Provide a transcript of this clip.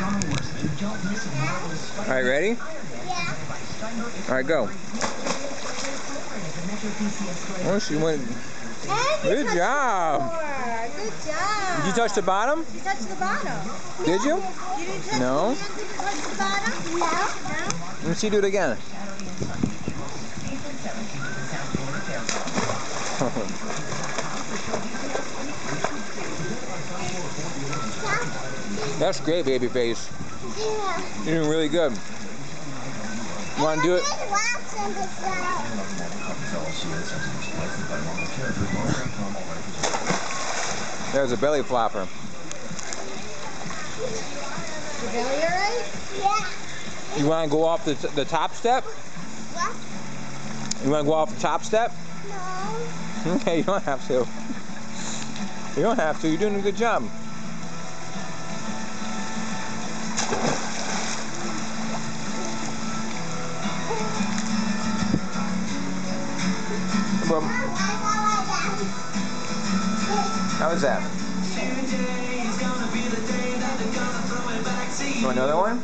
All right, ready? Yeah. All right, go. Oh, she went. Good job. Good job. Did you touch the bottom? You touched the bottom. Did you? You didn't touch No. the hand? Did you touch the bottom? No. Let me see you do it again. That's great, baby face. Yeah. You're doing really good. You want to do it? There's a belly flopper. Your belly all right? Yeah. You want to go off the top step? What? You want to go off the top step? No. Okay, you don't have to. You don't have to. You're doing a good job. How was that? You want another one?